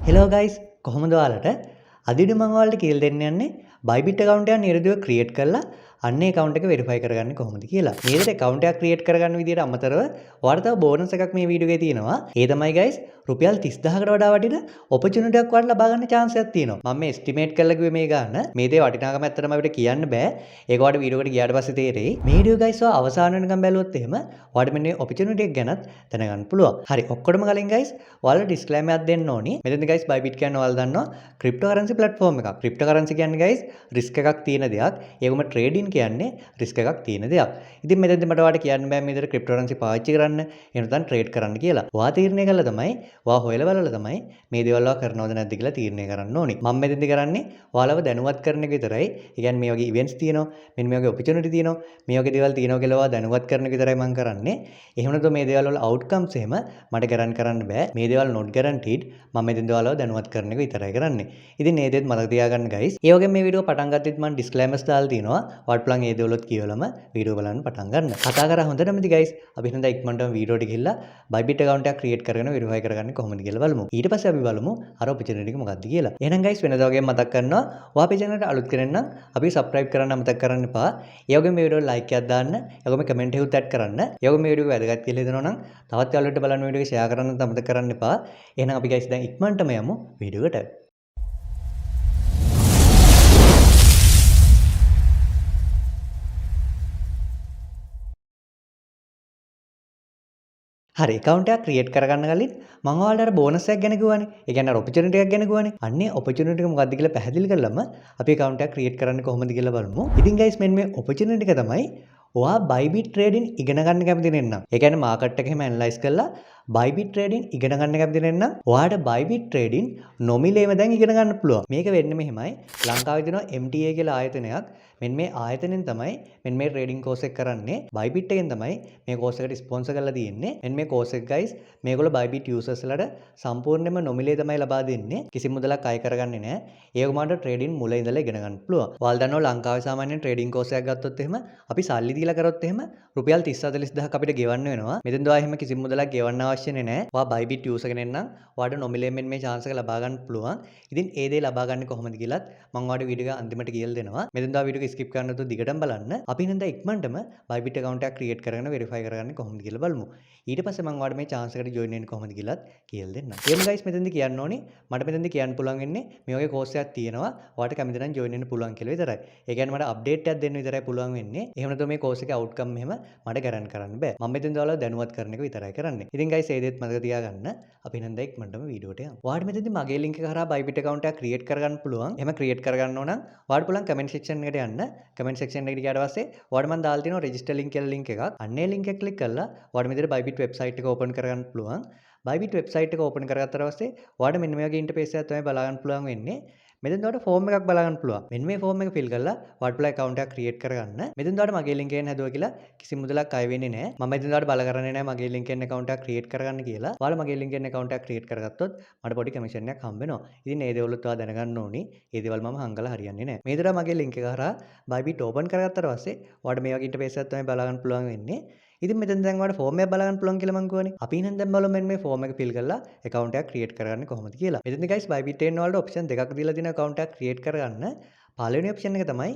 Hello guys කොහොමද ඔයාලට අදට මම ඔයාලට කියලා දෙන්න යන්නේ බයිබිට් account එකක් නිරදිව ක්‍රියේට් කරලා අන්න ඒ account එක verify කරගන්නේ කොහොමද කියලා. මේ විදිහට account එකක් ක්‍රියේට් කරගන්න විදිහට අමතරව ඔයාලට තව බෝනස් එකක් මේ වීඩියෝ එකේ තියෙනවා. ඒ තමයි ගයිස් රුපියල් 30000කට වඩා වටින opportunity එකක් ඔයාලට ලබා ගන්න chance එකක් තියෙනවා. මම මේ estimate කරලා කිව්වේ මේ ගාන. මේ දේ වටිනාකම ඇත්තටම අපිට කියන්න බෑ. ඒක ඔයාලට වීඩියෝ එකට ගියාට පස්සේ තේරෙයි. මේ වීඩියෝ ගයිස් ඔයා අවසාන වෙනකම් බැලුවොත් එහෙම ඔයාලට මෙන්න මේ opportunity එක ගැනත් දැනගන්න පුළුවන්. හරි ඔක්කොටම කලින් ගයිස් ඔයාලට disclaimer එකක් දෙන්න ඕනි. මෙතනදී ගයිස් බයිබිට් කියන්නේ ඔයාලා දන්නවා cryptocurrency platform එකක්. cryptocurrency කියන්නේ ගයිස් risk එකක් තියෙන දෙයක්. ඒකම trading කියන්නේ risk එකක් තියෙන දෙයක්. ඉතින් මෙතනදී මට ඔයාලට කියන්න බෑ මේ විදිහට cryptocurrency පාවිච්චි කරන්න එහෙම නැත්නම් trade කරන්න කියලා. ඔයා තීරණය කළා තමයි ඔයා හොයලා බලලා තමයි මේ දේවල් ඔයා කරනවද නැද්ද කියලා තීරණය කරන්න ඕනි. මම මෙතනදී කරන්නේ ඔයාලව දැනුවත් කරන එක විතරයි. ඒ කියන්නේ මේ වගේ events තියෙනවා, මෙන්න මේ වගේ opportunity තියෙනවා, මේ වගේ දේවල් තියෙනවා කියලා ඔයා දැනුවත් කරන එක විතරයි මම කරන්නේ. එහෙම නැත්නම් මේ දේවල් වල outcomes එහෙම මට කරන්න බෑ. මේ දේවල් not guaranteed. මම මෙතනදී ඔයාලව දැනුවත් කරන එක විතරයි කරන්නේ. ඉතින් මේ දේත් මතක තියාගන්න guys. ඒ වගේම මේ වීඩියෝ පටන් ගත්තෙත් මම disclaimers දාලා තිනවා. ඔයාලට පුළුවන් මේ දේවලුත් කියවලම වීඩියෝ බලන්න පටන් ගන්න. කතා කරා හොඳටම ඉතින් guys. අපි හිතන දා ඉක්මනටම වීඩියෝට ගිහිල්ලා Bybit account එකක් create කරගෙන verify කරගන්නේ කොහොමද කියලා බලමු. ඊට පස්සේ අපි බලමු අර opportunity එක මොකක්ද කියලා. එහෙනම් guys වෙනදා වගේ මතක් කරනවා. ඔයා අපේ channel එකට අලුත් කෙනෙක් නම් අපි subscribe කරන්න අමතක කරන්න එපා. ඒ වගේම මේ වීඩියෝ like එකක් දාන්න. ඒ වගේම comment එකකුත් add කරන්න. ඒ වගේම මේ වීඩියෝ එක වැදගත් කියලා හිතනවා නම් තවත් යාළුවන්ට බලන්න වීඩියෝ එක share කරන්න අමතක කරන්න එපා. එහෙනම් අපි guys දැන් ඉක්මනටම යමු වීඩියෝ එකට. හරි account එකක් create කරගන්න කලින් මම ඔයාලට අර bonus එකක් ගැන කිව්වනේ. ඒ කියන්නේ අර opportunity එකක් ගැන කිව්වනේ. අන්නේ opportunity එක මොකක්ද කියලා පැහැදිලි කරලම අපි account එකක් create කරන්නේ කොහොමද කියලා බලමු. ඉතින් guys මෙන්න මේ opportunity එක තමයි ඔයා Bybit trading ඉගෙන ගන්න කැමති නැත්නම්. ඒ කියන්නේ market එක එහෙම analyze කරලා Bybit trading ඉගෙන ගන්න කැමති නැත්නම් ඔයාට Bybit trading නොමිලේම දැන් ඉගෙන ගන්න පුළුවන්. මේක වෙන්නේ මෙහෙමයි. ලංකාවේ තියෙනවා MTA කියලා ආයතනයක්. මෙන්න මේ ආයතනෙන් තමයි මෙන්න මේ trading course එක කරන්නේ. Bybit එකෙන් තමයි මේ course එකට sponsor කරලා තියෙන්නේ. මෙන්න මේ course එක guys මේගොල්ලෝ Bybit users ලට සම්පූර්ණයෙන්ම නොමිලේ තමයි ලබා දෙන්නේ. කිසි මුදලක් අය කරගන්නේ නැහැ. ඒක මාට trading මුල ඉඳලා ඉගෙන ගන්න පුළුවන්. ඔයාලා දන්නවා ලංකාවේ සාමාන්‍යයෙන් trading course එකක් ගත්තොත් එහෙම අපි සල්ලි දීලා කරොත් එහෙම රුපියල් 30-40000ක් අපිට ගෙවන්න වෙනවා. මෙතෙන්ද ඔයා එහෙම කිසි මුදලක් ගෙවන්න අවශ්‍ය නැහැ. ඔයා Bybit user කෙනෙක් නම් ඔයාට නොමිලේ මෙන්න මේ chance එක ලබා ගන්න පුළුවන්. ඉතින් ඒ දේ ලබා ගන්න කොහොමද කියලාත් මම ඔයාලට වීඩියෝ එක අන්තිමට කියලා දෙනවා. මෙතෙන්ද ඔයා වීඩියෝ එක skip කරන්න නැතුව දිගටම බලන්න. අපි හින්දා ඉක්මනටම Bybit account එකක් create කරගෙන verify කරගන්නේ කොහොමද කියලා බලමු. ඊට පස්සේ මම ඔයාලට මේ chance එකට join වෙන්න කොහොමද කියලාත් කියලා දෙන්නම්. එහෙනම් guys මෙතෙන්ද කියන්න ඕනේ මට මෙතෙන්ද කියන්න පුළුවන් වෙන්නේ මේ වගේ course එකක් තියෙනවා. ඔයාලට කැමති නම් join වෙන්න පුළුවන් කියලා විතරයි. ඒ කියන්නේ මට update එකක් දෙන්න විතරයි පුළුවන් වෙන්නේ. එහෙම නැත්නම් මේ course එකේ outcome එහෙම මට guarantee කරන්න බෑ. මම මෙතෙන්ද ඔයාලව දැනුවත් කරන එක විතරයි කරන්නේ. ඉතින් guys ඒ දේත් මතක තියාගන්න. අපි හින්දා ඉක්මනටම වීඩියෝට යමු. ඔයාලට මෙතෙන්දි මගේ link එක හරහා Bybit account එකක් create කරගන්න පුළුවන්. එහෙම create කරගන්න ඕන නම් ඔයාලට පුළුවන් comment section එකට යන්න. comment section එකට ගියාට පස්සේ ඔයාලට මම දාලා තියෙනවා register link කියලා link එකක්. අන්න ඒ link එක click කරලා ඔයාලට මෙතන Bybit website එක open කරගන්න පුළුවන්. Bybit website එක open කරගත්තාට පස්සේ ඔයාලට මෙන්න මේ වගේ interface එකක් තමයි බලා ගන්න පුළුවන් වෙන්නේ. මෙතෙන් ඔයාලට form එකක් බලා ගන්න පුළුවන්. මෙන්න මේ form එක fill කරලා ඔයාලට පුළුවන් account එකක් create කරගන්න. මෙතෙන් ඔයාලට මගේ link එකෙන් හැදුවා කියලා කිසි මුදලක් අය වෙන්නේ නැහැ. මම මෙතෙන් ඔයාලට බල කරන්නේ නැහැ මගේ link එකෙන් account එකක් create කරගන්න කියලා. ඔයාලා මගේ link එකෙන් account එකක් create කරගත්තොත් මට පොඩි commission එකක් හම්බ වෙනවා. ඉතින් මේ දේවලුත් ඔයා දැනගන්න ඕනි. මේ දේවල් මම හංගලා හරියන්නේ නැහැ. මේ දරා මගේ link එක හරහා Bybit open කරගත්තාට පස්සේ ඔයාලට මේ වගේ interface එකක් තමයි බලා ගන්න පුළුවන් වෙන්නේ. ඉතින් මෙතෙන් දැන් ඔයාලට ෆෝම් එකක් බලා ගන්න පුළුවන් කියලා මම කියවනේ. අපි එහෙනම් දැන් බලමු මෙන්න මේ ෆෝම් එක fill කරලා account එකක් create කරගන්නේ කොහොමද කියලා. මෙතෙන්ද guys Bybit එකෙන් ඔයාලට option දෙකක් දීලා තියෙනවා account එකක් create කරගන්න. පළවෙනි option එක තමයි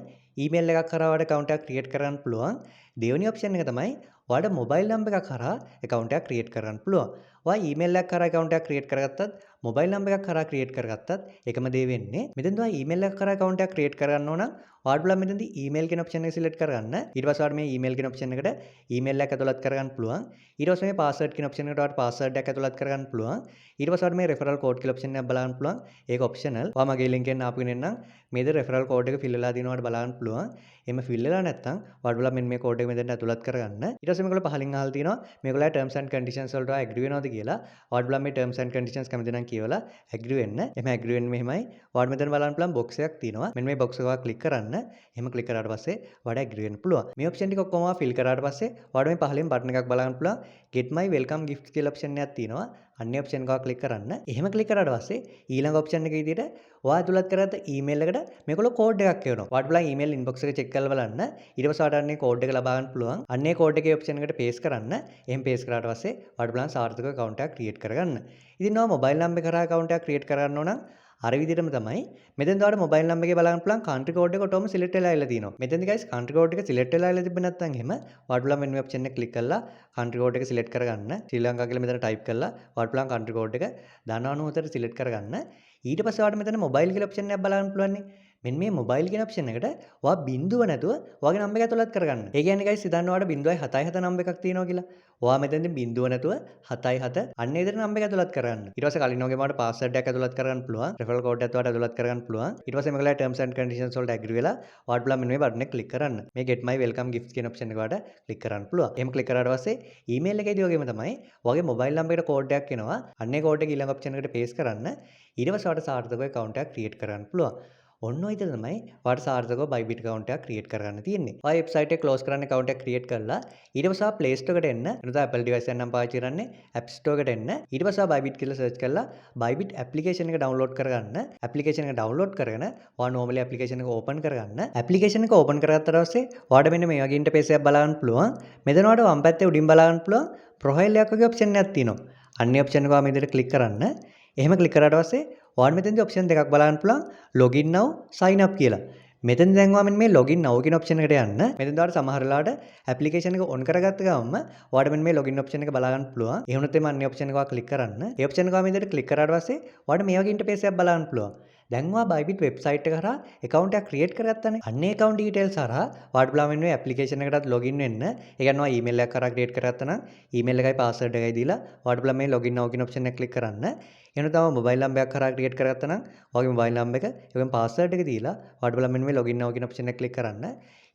email එකක් කරා ඔයාලට account එකක් create කරගන්න පුළුවන්. දෙවෙනි option එක තමයි ඔයාලට mobile number එකක් කරා account එකක් create කරගන්න පුළුවන්. ඔයා email එකක් කරා account එකක් create කරගත්තත් mobile number එකක් කරා create කරගත්තත් එකම දේ වෙන්නේ. මෙතෙන්ද ඔයා email එකක් කරා account එකක් create කරගන්න ඕන නම් ඔයාලට පුළුවන් මෙතෙන්දී email කියන option එක select කරගන්න. ඊට පස්සේ ඔයාලට මේ email කියන option එකට email එකක් ඇතුළත් කරගන්න පුළුවන්. ඊට පස්සේ මේ password කියන option එකට ඔයාලට password එකක් ඇතුළත් කරගන්න පුළුවන්. ඊට පස්සේ ඔයාලට මේ referral code කියලා option එකක් බලන්න පුළුවන්. ඒක optional. ඔයා මගේ link එකෙන් ආපු කෙනෙක් නම් මේද referral code එක fill වෙලා තියෙනවද බලන්න පුළුවන්. එහෙම fill වෙලා නැත්නම් ඔයාලට බලන්න මෙන්න මේ code එක මෙතෙන්ට ඇතුළත් කරගන්න. ඊට පස්සේ මේගොල්ලෝ පහලින් අහලා තියෙනවා මේගොල්ලෝ terms and conditions වලට ඔයා agree වෙනවද කියලා. ඔයාලට බලන්න මේ terms and conditions කැමති නම් කියවලා agree වෙන්න. එහෙම agree වෙන්න මෙහෙමයි. ඔයාලට මෙතන බලන්න පුළුවන් box එකක් තියෙනවා. මෙන්න මේ box එක ඔයා click කරන්න. එහෙම click කරාට පස්සේ ඔයාලට agree වෙන්න පුළුවන්. මේ option ටික ඔක්කොම ඔයා fill කරාට පස්සේ ඔයාලට මේ පහලින් button එකක් බලන්න පුළුවන්. get my welcome gift කියලා option එකක් තියෙනවා. අන්නේ ඔප්ෂන් එක ක්ලික් කරන්න. එහෙම ක්ලික් කරාට පස්සේ ඊළඟ ඔප්ෂන් එකේ විදිහට ඔයා ඇතුළත් කරගත්ත ඊමේල් එකට මේගොල්ලෝ කෝඩ් එකක් එවනවා. ඔයාට බලන්න ඊමේල් ඉන්බොක්ස් එක චෙක් කරලා බලන්න. ඊට පස්සේ ඔයාට අන්නේ කෝඩ් එක ලබා ගන්න පුළුවන්. අන්නේ කෝඩ් එකේ ඔප්ෂන් එකට පේස්ට් කරන්න. එහෙම පේස්ට් කරාට පස්සේ ඔයාට බලන්න සාර්ථකව account එකක් ක්‍රියේට් කරගන්න. ඉතින් ඔයා මොබයිල් නම්බර් එක කරා account එකක් ක්‍රියේට් කරගන්න ඕන නම් අර විදිහටම තමයි මෙතෙන් ඔයාලට මොබයිල් නම්බර් එකේ බලන්න පුළුවන් country code එක ඔටෝම select වෙලා ඉලා තියෙනවා. මෙතෙන්දි guys country code එක select වෙලා ඉලා තිබ්බ නැත්නම් එහෙම ඔයාට බලන්න මෙන්න මේ option එක click කරලා country code එක select කරගන්න. ශ්‍රී ලංකා කියලා මෙතන type කරලා ඔයාට බලන්න country code එක දන්නවනම් උතර select කරගන්න. ඊට පස්සේ ඔයාලට මෙතන mobile කියලා option එකක් බලන්න පුළුවන් නේ. මෙන්න මේ මොබයිල් කියන ඔප්ෂන් එකට ඔයා බිඳුව නැතුව ඔයාගේ නම්බර් එක ඇතුළත් කරගන්න. ඒ කියන්නේ guys හිතන්න ඔයාලට 0.77 නම්බර් එකක් තියෙනවා කියලා. ඔයා මෙතෙන්දී බිඳුව නැතුව 77 අන්න ඒ විදිහට නම්බර් එක ඇතුළත් කරගන්න. ඊට පස්සේ කලින් වගේම ඔයාලට password එකක් ඇතුළත් කරගන්න පුළුවන්. referral code එකක් ඔයාලට ඇතුළත් කරගන්න පුළුවන්. ඊට පස්සේ මේකලා terms and conditions වලට agree වෙලා ඔයාලට බලන්න මෙන්න මේ බටන් එක click කරන්න. මේ get my welcome gifts කියන ඔප්ෂන් එක ඔයාලට click කරන්න පුළුවන්. එහෙම click කරාට පස්සේ email එකේදී වගේම තමයි ඔයාගේ mobile number එකට code එකක් එනවා. අන්න ඒ code එක ඊළඟ ඔප්ෂන් එකට paste කරන්න. ඊට පස්සේ ඔයාලට සාර්ථකව account එකක් create කරගන්න පුළුවන්. ඔන්න ඔය විදිහට තමයි ඔයාලට සාර්ථකව Bybit account එකක් create කරගන්න තියෙන්නේ. ඔයා website එක close කරන්න account එකක් create කරලා ඊට පස්සේ ඔයා Play Store එකට එන්න. එතකොට Apple device එකක් නම් පාවිච්චි කරන්නේ App Store එකට එන්න. ඊට පස්සේ ඔයා Bybit කියලා search කරලා Bybit application එක download කරගන්න. application එක download කරගෙන ඔයා normally application එක open කරගන්න. application එක open කරගත්තාට පස්සේ ඔයාට මෙන්න මේ වගේ interface එකක් බලන්න පුළුවන්. මෙතන ඔයාට වම් පැත්තේ උඩින් බලන්න පුළුවන් profile එකක් වගේ option එකක් තියෙනවා. අන්නේ option එක ඔයා මේ විදිහට click කරන්න. එහෙම click කරාට පස්සේ ඔයාලට මෙතෙන්දී option දෙකක් බලන්න පුළුවන් login now sign up කියලා. මෙතෙන් දැන් ඔයා මෙන්න මේ login now කියන option එකට යන්න. මෙතෙන් ඔයාලට සමහර වෙලාවට application එක on කරගත්ත ගමන්ම ඔයාලට මෙන්න මේ login option එක බලා ගන්න පුළුවන්. ඒ වුණොත් එimhe අන්නේ option එක ඔයා click කරන්න. ඒ option එක ඔයා මේ විදිහට click කරාට පස්සේ ඔයාලට මේ වගේ interface එකක් බලන්න පුළුවන්. දැන් ඔයා Bybit website එක කරා account එකක් create කරගත්තානේ. අන්නේ account details හරහා ඔයාලට බලන්න මෙන්න මේ application එකටත් login වෙන්න. ඒ කියන්නේ ඔයා email එකක් කරා create කරගත්තා නම් email එකයි password එකයි දීලා ඔයාලට බලන්න මේ login now කියන option එක click කරන්න. එහෙනම් තමයි මොබයිල් නම්බර් එකක් කරා ක්‍රියේට් කරගත්තා නම් ඔයාගේ මොබයිල් නම්බර් එක ඒකෙන් පාස්වර්ඩ් එක දීලා ඔයාලට බලන්න මෙන්න මේ login now කියන option එක click කරන්න.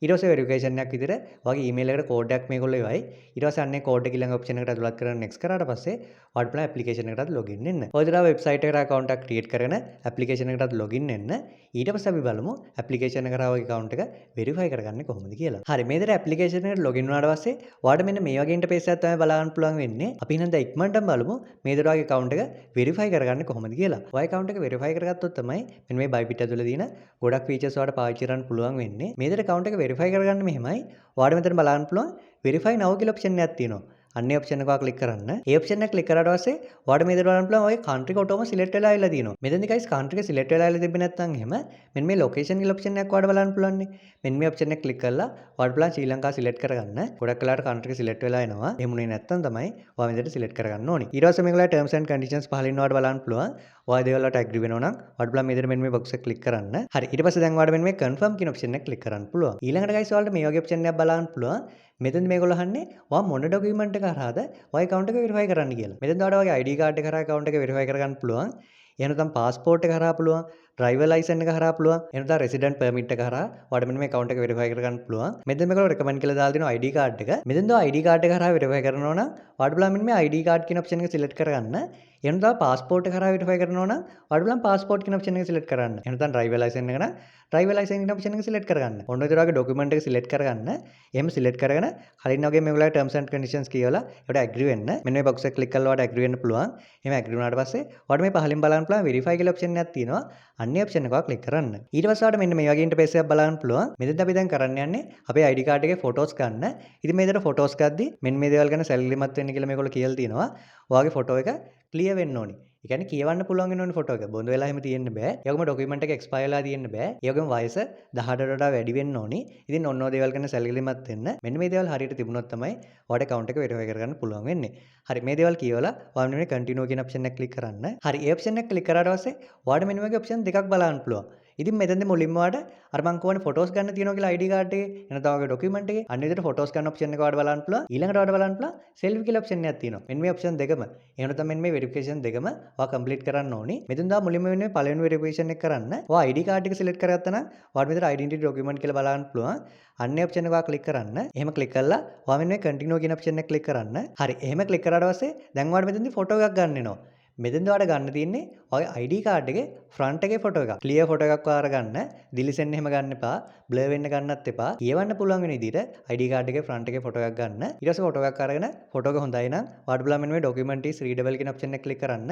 ඊට පස්සේ වෙරිෆිකේෂන් එකක් විදිහට ඔයාගේ ඊමේල් එකට කෝඩ් එකක් මේගොල්ලෝ එවයි. ඊට පස්සේ අන්නේ කෝඩ් එක ඊළඟ option එකට ඇතුළත් කරගෙන next කරාට පස්සේ ඔයාලට බලන්න application එකටත් login වෙන්න. ඔය විදිහට website එකට account එකක් create කරගෙන application එකටත් login වෙන්න. ඊට පස්සේ අපි බලමු application එක කරා ඔය account එක verify කරගන්නේ කොහොමද කියලා. හරි මේ විදිහට application එකට login වුණාට පස්සේ ඔයාලට මෙන්න මේ වගේ interface එකක් තමයි බලන්න පුළුවන් වෙන්නේ. අපි එහෙනම් දැන් ඉක්මනටම බලමු මේ විදිහට ඔයාගේ account එක verify කරගන්නේ කොහොමද කියලා. ඔය account එක verify කරගත්තොත් තමයි මෙන්න මේ Bybit ඇතුළේ තියෙන ගොඩක් features ඔයාලට පාවිච්චි කරන්න පුළුවන් වෙන්නේ. මේ විදිහට account එක verify කරගන්න මෙහෙමයි. ඔයාලට මෙතන බලන්න පුළුවන් verify now කියලා option එකක් තියෙනවා. අන්නේ option එක ඔයා click කරන්න. ඒ option එක click කරාට පස්සේ ඔයාලට මේ විදිහට බලන්න පුළුවන් ඔය country එක ඔටෝම select වෙලා ඉලා තියෙනවා. මෙතනදී guys country එක select වෙලා ඉලා තිබ්බේ නැත්නම් එහෙම මෙන්න මේ location කියලා option එකක් ඔයාලට බලන්න පුළුවන් නේ. මෙන්න මේ option එක click කරලා ඔයාලට පුළුවන් ශ්‍රී ලංකාව select කරගන්න. ගොඩක් වෙලාවට country එක select වෙලා එනවා. එහෙම නෙවෙයි නැත්නම් තමයි ඔයා මේ විදිහට select කරගන්න ඕනේ. ඊට පස්සේ මේකලා terms and conditions පහලින් ඔයාලට බලන්න පුළුවන්. ඔයා දේවල් වලට agree වෙනවා නම් ඔයාලට පුළුවන් මේ විදිහට මෙන්න මේ box එක click කරන්න. හරි ඊට පස්සේ දැන් ඔයාලට මෙන්න මේ confirm කියන option එක click කරන්න පුළුවන්. ඊළඟට guys ඔයාලට මේ වගේ option එකක් බලන්න පුළුවන්. මෙතෙන් මේගොල්ලෝ අහන්නේ ඔයා මොන document එක කරාද ඔය account එක verify කරන්න කියලා. මෙතෙන් ඔයාලට ඔයාගේ ID card එක කරා account එක verify කරගන්න පුළුවන්. එහෙම නැත්නම් passport එක කරා පුළුවන්. driver license එක කරා පුළුවන්. එහෙම නැත්නම් resident permit එක කරා ඔයාලට මෙන්න මේ account එක verify කරගන්න පුළුවන්. මෙතෙන් මේගොල්ලෝ recommend කියලා දාලා දෙනවා ID card එක. මෙතෙන් ඔයා ID card එක කරා verify කරනවා නම් ඔයාලට බලන්න මෙන්න මේ ID card කියන option එක select කරගන්න. එහෙම නැත්නම් passport එක කරා verify කරනවා නම් ඔයාලට බලන්න passport කියන option එක select කරන්න. එහෙම නැත්නම් driver license එක නම් driver license කියන option එක select කරගන්න. ඔන්න ඔය විදිහට document එක select කරගන්න. එහෙම select කරගෙන කලින් වගේ මේගොල්ලෝ terms and conditions කියවලා ඒකට agree වෙන්න. මෙන්න මේ box එක click කරලා ඔයාලට agree වෙන්න පුළුවන්. එහෙම agree වුණාට පස්සේ ඔයාලට මේ පහලින් බලන්න පුළුවන් verify කියලා option එකක් තියෙනවා. අන්නේ option එක click කරන්න. ඊට පස්සේ ඔයාලට මෙන්න මේ වගේ interface එකක් බලන්න පුළුවන්. මෙතෙන්ද අපි දැන් කරන්න යන්නේ අපේ ID card එකේ photos ගන්න. ඉතින් මේ විදිහට photos ගද්දි මෙන්න මේ දේවල් ගැන සැලකිලිමත් වෙන්න කියලා මේගොල්ලෝ කියලා තියෙනවා. ඔයාගේ photo එක clear වෙන්න ඕනේ. ඒ කියන්නේ කියවන්න පුළුවන් වෙන ඕනේ ෆොටෝ එක. බොඳ වෙලා එහෙම තියෙන්න බෑ. ඒ වගේම ડોකියුමන්ට් එක එක්ස්පයර් වෙලා තියෙන්න බෑ. ඒ වගේම වයස 18ට වඩා වැඩි වෙන්න ඕනේ. ඉතින් ඔන්න ඔය දේවල් ගැන සැලකිලිමත් වෙන්න. මෙන්න මේ දේවල් හරියට තිබුණොත් තමයි ඔයාලට account එක verify කරගන්න පුළුවන් වෙන්නේ. හරි මේ දේවල් කියවලා ඔයාලා මෙන්න continue කියන option එක click කරන්න. හරි ඒ option එක click කරාට පස්සේ ඔයාලට මෙන්න මේ වගේ option දෙකක් බලන්න පුළුවන්. ඉතින් මෙතෙන්දී මුලින්ම ඔයාලට අර මං කියවනේ ෆොටෝස් ගන්න තියෙනවා කියලා ID card එකේ එන තව වගේ ડોකියුමන්ට් එකේ අන්න විදිහට ෆොටෝස් ගන්න option එක ඔයාලට බලන්න පුළුවන්. ඊළඟට ඔයාලට බලන්න පුළුවන් selfie කියලා option එකක් තියෙනවා. මෙන්න මේ option දෙකම. එහෙම නැත්නම් මෙන්න මේ verification දෙකම ඔයා complete කරන්න ඕනේ. මෙතෙන් දා මුලින්ම වෙන්නේ පළවෙනි verification එක කරන්න. ඔයා ID card එක select කරගත්තා නම් ඔයාලට මෙතන identity document කියලා බලන්න පුළුවන්. අන්නේ option එක ඔයා click කරන්න. එහෙම click කරලා ඔයා මෙන්න මේ continue කියන option එක click කරන්න. හරි. එහෙම click කරාට පස්සේ දැන් ඔයාලට මෙතනදී ෆොටෝ එකක් ගන්න වෙනවා. මෙතෙන්ද ඔයාලට ගන්න තියෙන්නේ ඔයාගේ ID කාඩ් එකේ ෆ්‍රන්ට් එකේ ෆොටෝ එකක්. ක්ලියර් ෆොටෝ එකක් ඔයාලා ගන්න. දිලිසෙන්න එහෙම ගන්න එපා. බ්ලර් වෙන්න ගන්නත් එපා. කියවන්න පුළුවන් වෙන විදිහට ID කාඩ් එකේ ෆ්‍රන්ට් එකේ ෆොටෝ එකක් ගන්න. ඊට පස්සේ ෆොටෝ එකක් අරගෙන ෆොටෝ එක හොඳයි නම් ඔයාලට බලන්න මෙන්න මේ document is readable කියන ඔප්ෂන් එක ක්ලික් කරන්න.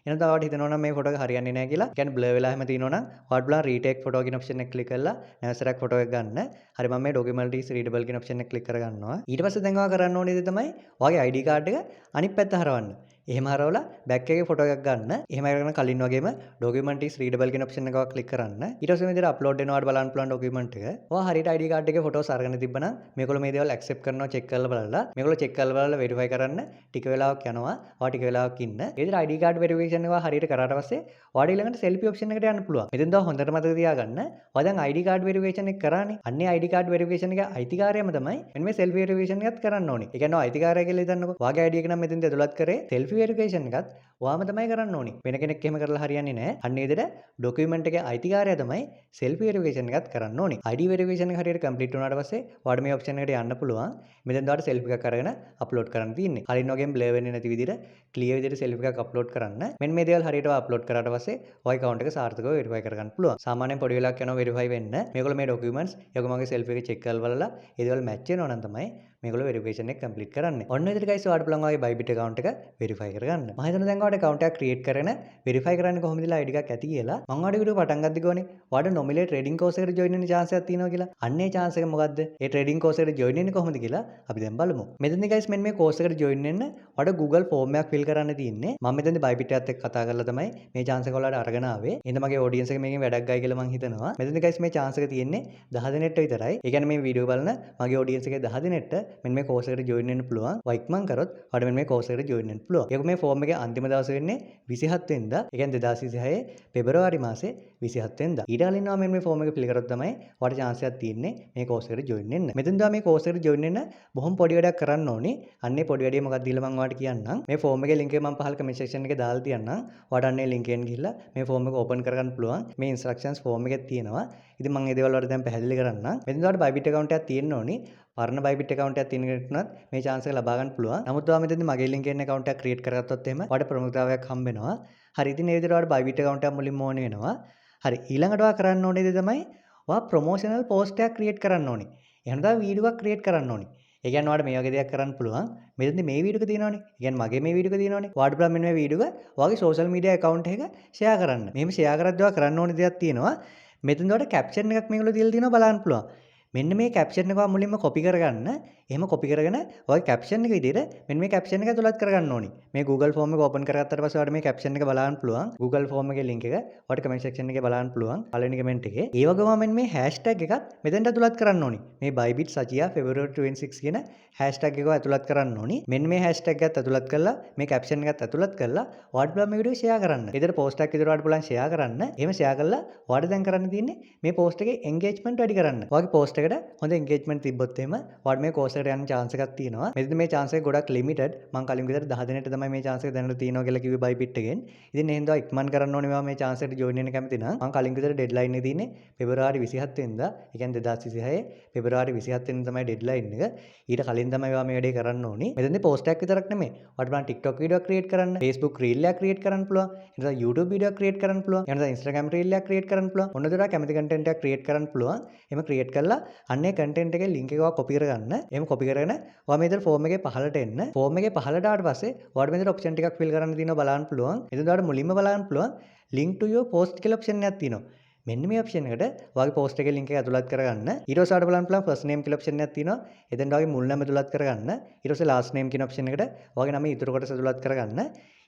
එහෙනම් තව ඔයාලට හිතනවා නම් මේ ෆොටෝ එක හරියන්නේ නැහැ කියලා. කියන්නේ බ්ලර් වෙලා එහෙම තියෙනවා නම් ඔයාලට බලන්න retake photo කියන ඔප්ෂන් එක ක්ලික් කරලා නැවසරක් ෆොටෝ එක ගන්න. හරි මම මේ document is readable කියන ඔප්ෂන් එක ක්ලික් කරගන්නවා. ඊට පස්සේ දැන් ඔයා කරන්න ඕනේ දේ තමයි ඔයාගේ ID කාඩ් එක අනිත් පැත්ත හරවන්න. එහෙම හරවලා බැක් එකේ ෆොටෝ එකක් ගන්න. එහෙම අරගෙන කලින් වගේම document is readable කියන ඔප්ෂන් එක ක්ලික් කරන්න. ඊට පස්සේ මේ විදිහට upload වෙනවා බලන්න පුළුවන් document එක. ඔයා හරියට ID කාඩ් එකේ ෆොටෝස් අරගෙන තිබ්බනම් මේගොල්ලෝ මේ දේවල් accept කරනවා check කරලා බලලා. මේගොල්ලෝ check කරලා බලලා verify කරන්න ටික වෙලාවක් යනවා. ඔයා ටික වෙලාවක් ඉන්න. ඒ විදිහට ID කාඩ් verification එක හරියට කරාට පස්සේ ඔයාට ඊළඟට selfie option එකට යන්න පුළුවන්. මෙතෙන් තව හොඳට මතක තියාගන්න. ඔයා දැන් ID කාඩ් verification එක කරානේ. අන්නේ ID කාඩ් verification එක අයිතිකාරයම තමයි මෙන්න මේ selfie verification එකත් කරන්න ඕනේ. ඒ කියන්නේ අයිතිකාරය කියලා හිතන්නකෝ. ඔයාගේ ID එක නම් මෙතෙන්ද ඇතුළත් කරේ selfie verification එකත් ඔයාම තමයි කරන්න ඕනේ. වෙන කෙනෙක් එහෙම කරලා හරියන්නේ නැහැ. අන්න ඒ විදිහට document එකේ අයිතිකාරයා තමයි selfie verification එකත් කරන්න ඕනේ. ID verification එක හරියට complete වුණාට පස්සේ ඔයාලට මේ option එකට යන්න පුළුවන්. මෙතෙන් ඔයාලට selfie එකක් අරගෙන upload කරන්න තියෙන්නේ. කලින් වගේම blur වෙන්නේ නැති විදිහට clear විදිහට selfie එකක් upload කරන්න. මෙන්න මේ දේවල් හරියට upload කරාට පස්සේ ඔයාගේ account එක සාර්ථකව verify කරගන්න පුළුවන්. සාමාන්‍යයෙන් පොඩි වෙලාවක් යනවා verify වෙන්න. මේගොල්ලෝ මේ documents යකෝ මගේ selfie එක check කරලා බලලා ඒ දේවල් match වෙනවා නම් තමයි මේගොල්ලෝ verification එක complete කරන්නේ. ඔන්න විදිහට guys ඔයාලට පුළුවන් ඔයාගේ Bybit account එක verify කරගන්න. මම හිතනවා දැන් ඔයාලට account එකක් create කරගෙන verify කරන්නේ කොහොමද කියලා ID එකක් ඇති කියලා. මම ඔයාලට වීඩියෝ පටන් ගද්දි ගෝනේ ඔයාලට nominate trading course එකට join වෙන්න chance එකක් තියෙනවා කියලා. අන්න ඒ chance එක මොකද්ද? ඒ trading course එකට join වෙන්නේ කොහොමද කියලා අපි දැන් බලමු. මෙතනදී guys මෙන්න මේ course එකට join වෙන්න ඔයාලට Google form එකක් fill කරන්න තියෙන්නේ. මම මෙතනදී Bybit එකත් එක්ක කතා කරලා තමයි මේ chance එක ඔයාලට අරගෙන ආවේ. එහෙනම් මගේ audience එක මේකෙන් වැඩක් ගයි කියලා මම හිතනවා. මෙතනදී guys මේ chance එක තියෙන්නේ 10 දිනෙට විතරයි. ඒ කියන්නේ මේ වීඩියෝ බලන මගේ audience එකේ 10 දිනෙට මෙන්න මේ course එකට join වෙන්න පුළුවන්. වයික්මන් කරොත් ඔයාලට මෙන්න මේ course එකට join වෙන්න පුළුවන්. ඒක මේ form එකේ අන්තිම දවස වෙන්නේ 27 වෙනිදා. ඒ කියන්නේ 2026 පෙබරවාරි මාසේ 27 වෙනිදා. ඊට කලින් මෙන්න මේ form එක fill කරොත් තමයි ඔයාලට chance එකක් තියෙන්නේ මේ course එකට join වෙන්න. මෙතෙන්දා මේ course එකට join වෙන්න බොහොම පොඩි වැඩක් කරන්න ඕනේ. අන්නේ පොඩි වැඩේ මොකක්ද කියලා මම ඔයාලට කියන්නම්. මේ form එකේ link එක මම පහල comment section එකේ දාලා තියන්නම්. ඔයාලට අන්නේ link එකෙන් ගිහිල්ලා මේ form එක open කරගන්න පුළුවන්. මේ instructions form එකේ තියෙනවා. ඉතින් මම මේ දේවල් වලට දැන් පැහැදිලි කරන්නම්. මෙතෙන්ද ඔයාලට Bybit account එකක් තියෙන්න ඕනේ. පරණ Bybit account එකක් තියෙන කෙනෙකුට මේ chance එක ලබා ගන්න පුළුවන්. නමුත් ඔයා මෙතෙන්දී මගේ link එකෙන් account එකක් create කරගත්තොත් එහෙම ඔයාලට ප්‍රමුඛතාවයක් හම්බ වෙනවා. හරි ඉතින් මේ විදිහට ඔයාලට Bybit account එකක් මුලින්ම ඕනේ වෙනවා. හරි ඊළඟට ඔයා කරන්න ඕනේ දේ තමයි ඔයා promotional post එකක් create කරන්න ඕනේ. එහෙනම් තමයි වීඩියෝ එකක් create කරන්න ඕනේ. ඒ කියන්නේ ඔයාලට මේ වගේ දෙයක් කරන්න පුළුවන්. මෙතනදී මේ වීඩියෝ එක තියෙනවනේ. ඒ කියන්නේ මගේ මේ වීඩියෝ එක තියෙනවනේ. ඔයාලට බලන්න මෙන්න මේ වීඩියෝ එක ඔයාගේ social media account එකක share කරන්න. මෙහෙම share කරද්දී ඔයා කරන්න ඕනේ දෙයක් තියෙනවා. මෙතනදී ඔයාලට caption එකක් මේගොල්ලෝ දීලා තියෙනවා බලන්න පුළුවන්. මෙන්න මේ caption එක මුලින්ම copy කරගන්න. එහෙම copy කරගෙන ඔය caption එක විදිහට මෙන්න මේ caption එක ඇතුළත් කරගන්න ඕනි. මේ Google form එක open කරගත්තට පස්සේ ඔයාලට මේ caption එක බලන්න පුළුවන්. Google form එකේ link එක ඔයාලට comment section එකේ බලන්න පුළුවන්. පළවෙනි comment එකේ. ඒ වගේම මෙන්න මේ hashtag එකත් මෙතෙන්ට ඇතුළත් කරන්න ඕනි. මේ Bybit Sachiya February 26 කියන hashtag එක ඇතුළත් කරන්න ඕනි. මෙන්න මේ hashtag එකත් ඇතුළත් කරලා මේ caption එකත් ඇතුළත් කරලා ඔයාලට බලන්න මේ වීඩියෝ share කරන්න. ඊට post එකක් විදිහට ඔයාලට බලන්න share කරන්න. එහෙම share කරලා ඔයාලට දැන් කරන්න තියෙන්නේ මේ post එකේ engagement වැඩි කරන්න. ඔයාගේ post එකට හොඳ engagement තිබ්බොත් එහෙම ඔයාලට මේ course එකට යන්න chance එකක් තියෙනවා. මෙතන මේ chance එක ගොඩක් limited. මම කලින් විතර 10 දිනකට තමයි මේ chance එක දැනට තියෙනවා කියලා කිව්වේ Bybit එකෙන්. ඉතින් එහෙනම් ඔයා ඉක්මන් කරන්න ඕනේ මේවා මේ chance එකට join වෙන්න කැමති නම් මම කලින් විතර deadline එක තියෙන්නේ පෙබරවාරි 27 වෙනිදා. ඒ කියන්නේ 2026 පෙබරවාරි 27 වෙනිදා තමයි deadline එක. ඊට කලින් තමයි ඔයා මේ වැඩේ කරන්න ඕනේ. මෙතනදී post එකක් විතරක් නෙමෙයි. ඔයාලට බලන්න TikTok වීඩියෝ create කරන්න, Facebook reel එකක් create කරන්න පුළුවන්. ඊට පස්සේ YouTube වීඩියෝ create කරන්න පුළුවන්. ඊට පස්සේ Instagram reel එකක් create කරන්න පුළුවන්. ඔන්න දොරා කැමති content එකක් create කරන්න පුළුවන්. එහෙම create කරලා අන්නේ content එකේ link එක ඔයා copy කරගන්න. එහෙම copy කරගෙන ඔයා මේ විතර form එකේ පහළට එන්න. form එකේ පහළට ආවට පස්සේ ඔයාලට මේ විතර option ටිකක් fill කරන්න තියෙනවා බලන්න පුළුවන්. එතන ඔයාලට මුලින්ම බලන්න පුළුවන් link to your post කියලා option එකක් තියෙනවා. මෙන්න මේ option එකට ඔයාගේ post එකේ link එක ඇතුළත් කරගන්න. ඊට පස්සේ ඔයාලට බලන්න පුළුවන් first name කියලා option එකක් තියෙනවා. එතෙන්ට ඔයාගේ මුල් නම ඇතුළත් කරගන්න. ඊට පස්සේ last name කියන option එකට ඔයාගේ නම ඉතුරු කොටස ඇතුළත් කරගන්න.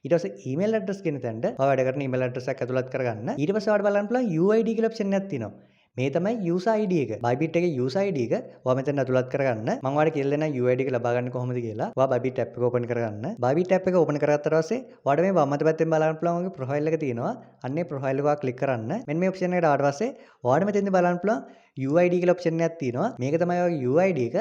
ඊට පස්සේ email address කියන තැනට ඔයා වැඩ කරන email address එකක් ඇතුළත් කරගන්න. ඊට පස්සේ ඔයාලට බලන්න පුළුවන් UID කියලා option එකක් තියෙනවා. මේ තමයි user ID එක. Bybit එකේ user ID එක ඔයා මෙතන ඇතුළත් කරගන්න. මම ඔයාලට කියලා දෙන්නම් UID එක ලබා ගන්න කොහොමද කියලා. ඔයා Bybit app එක open කරගන්න. Bybit app එක open කරගත්තට පස්සේ ඔයාලට මේ වම් අත පැත්තෙන් බලන්න පුළුවන් ඔයාගේ profile එක තියෙනවා. අන්නේ profile එක ඔයා click කරන්න. මෙන්න මේ option එකට ආවට පස්සේ ඔයාලට මෙතෙන්දී බලන්න පුළුවන් UID කියලා ඔප්ෂන් එකක් තියෙනවා. මේක තමයි ඔය UID එක.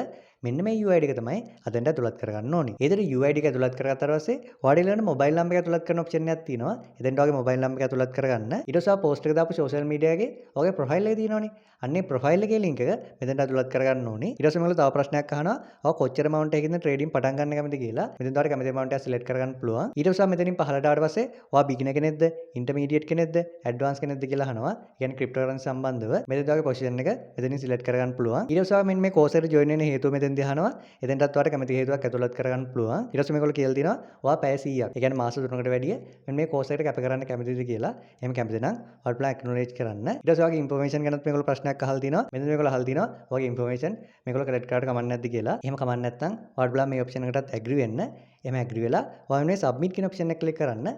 මෙන්න මේ UID එක තමයි අතෙන්ට ඇතුළත් කරගන්න ඕනේ. ඒතර UID එක ඇතුළත් කරගත්තාට පස්සේ ඔයාලා ඊළඟ මොබයිල් නම්බර් එක ඇතුළත් කරන ඔප්ෂන් එකක් තියෙනවා. එතෙන්ට ඔයාගේ මොබයිල් නම්බර් එක ඇතුළත් කරගන්න. ඊට පස්සේ පෝස්ට් එක දාපු සෝෂල් මීඩියා එකේ ඔයාගේ ප්‍රොෆයිල් එක තියෙනවනේ. අන්නේ ප්‍රොෆයිල් එකේ ලින්ක් එක මෙතෙන්ට ඇතුළත් කරගන්න ඕනේ. ඊට පස්සේ මේගොල්ලෝ තව ප්‍රශ්නයක් අහනවා. ඔයා කොච්චර amount එකකින්ද ට්‍රේඩින් පටන් ගන්න කැමති කියලා. මෙතෙන් ඔයාලට කැමති amount එක සිලෙක්ට් කරගන්න පුළුවන්. ඊට පස්සේ මෙතනින් පහළට ආවට පස්සේ ඔයා බිග්නර් කෙනෙක්ද, ඉන්ටර්මීඩියට් කෙනෙක්ද, ඇඩ්වාන්ස් කෙනෙක්ද කියලා අහනවා. කියන්නේ ක්‍රිප්ටෝකරන්සි සම්බන්ධව මෙතෙන් ඔයාගේ පොසිෂන් එක මෙතනින් සිලෙක්ට් කරගන්න පුළුවන්. ඊට පස්සේ මෙන්න මේ කෝස් එකට ජොයින් වෙන්න හේතුව මෙතෙන්දී අහනවා. එතෙන්ටත් ඔයාලට කැමති හේතුවක් ඇතුළත් කරගන්න පුළුවන්. ඊට පස්සේ මේගොල්ලෝ කියලා දිනවා ඔයා පැය 100ක්. ඒ කියන්නේ මාස 3කට වැඩිය මෙන්න මේ කෝස් එකට කැප කරන්න කැමතිද කියලා. එහෙම කැමති නම් ඔයාලට ප්ලෑන් ඇක්නොලෙජ් කරන්න. ඊට පස්සේ ඔයාගේ ඉන්ෆර්මේෂන් ගැනත් මේගොල්ලෝ ප්‍රශ්නයක් අහලා තිනවා. මෙන්න මේගොල්ලෝ අහලා තිනවා ඔයාගේ ඉන්ෆර්මේෂන් මේගොල්ලෝ ක්‍රෙඩිට් කාඩ් කමන්නේ නැද්ද කියලා. එහෙම කමන්නේ නැත්නම් ඔයාලට බලන්න මේ ඔප්ෂන් එකටත් ඇග්‍රි වෙන්න. එහෙම ඇග්‍රි වෙලා ඔයාලා මේ සබ්මිට් කියන ඔප්ෂන් එක ක්ලික් කරන්න.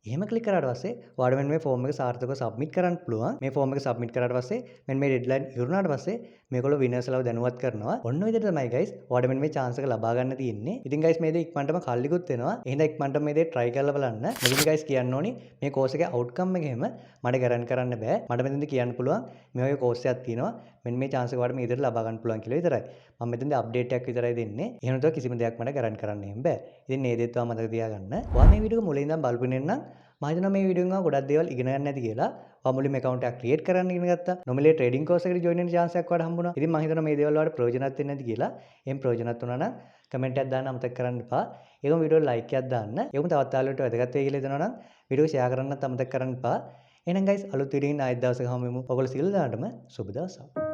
එහෙම ක්ලික් කරාට පස්සේ ඔයාලට මෙන්න මේ ෆෝම් එක සාර්ථකව සබ්මිට් කරන්න පුළුවන්. මේ ෆෝම් එක සබ්මිට් කරාට පස්සේ මෙන්න මේ ඩෙඩ්ලයින් ඉවරනාට පස්සේ මේගොල්ලෝ විනර්ස්ලාව දැනුවත් කරනවා. ඔන්න ඔය විදිහට තමයි guys ඔයාලට මෙන්න මේ chance එක ලබා ගන්න තියෙන්නේ. ඉතින් guys මේ දේ ඉක්මනටම කල්ලිකුත් වෙනවා. එහෙනම් ඉක්මනටම මේ දේ try කරලා බලන්න. මෙතන guys කියන්න ඕනි මේ course එකේ outcome එක එහෙම මට guarantee කරන්න බෑ. මට මෙතනදී කියන්න පුළුවන් මේ වගේ course එකක් තියෙනවා. මෙන්න මේ chance එක ඔයාලට මේ විදිහට ලබා ගන්න පුළුවන් කියලා විතරයි. මම මෙතනදී අප්ඩේට් එකක් විතරයි දෙන්නේ. එහෙම නැත්නම් කිසිම දෙයක් මට guarantee කරන්න එහෙම බෑ. ඉතින් මේ දේත් ඔයා මතක තියාගන්න. ඔයා මේ වීඩියෝ එක මුලින් ඉඳන් බලපු කෙනෙක් නම් මම හිතනවා මේ වීඩියෝ එකෙන් ගොඩක් දේවල් ඉගෙන ගන්න ඇති කියලා. ඔයා මුලින්ම account එකක් create කරන්න ඉගෙන ගත්තා. නොමිලේ trading course එකට join වෙන්න chance එකක් ඔයාලට හම්බුණා. ඉතින් මම හිතනවා මේ දේවල් ඔයාලට ප්‍රයෝජනවත් වෙන්නේ නැති කියලා. එහෙනම් ප්‍රයෝජනවත් වුණා නම් කමෙන්ට් එකක් දාන්න අමතක කරන්න එපා. ඒකම වීඩියෝ like එකක් දාන්න. ඒකම තවත් යාළුවන්ට වැදගත් වෙයි කියලා හිතනවා නම් වීඩියෝ share කරන්නත් අමතක කරන්න එපා. එහෙනම් guys අලුත් වීඩියෝ එකකින් ආයෙත් දවසක හමු වෙමු. ඔයගොල්ලෝ සියලු දෙනාටම සුබ දවසක්.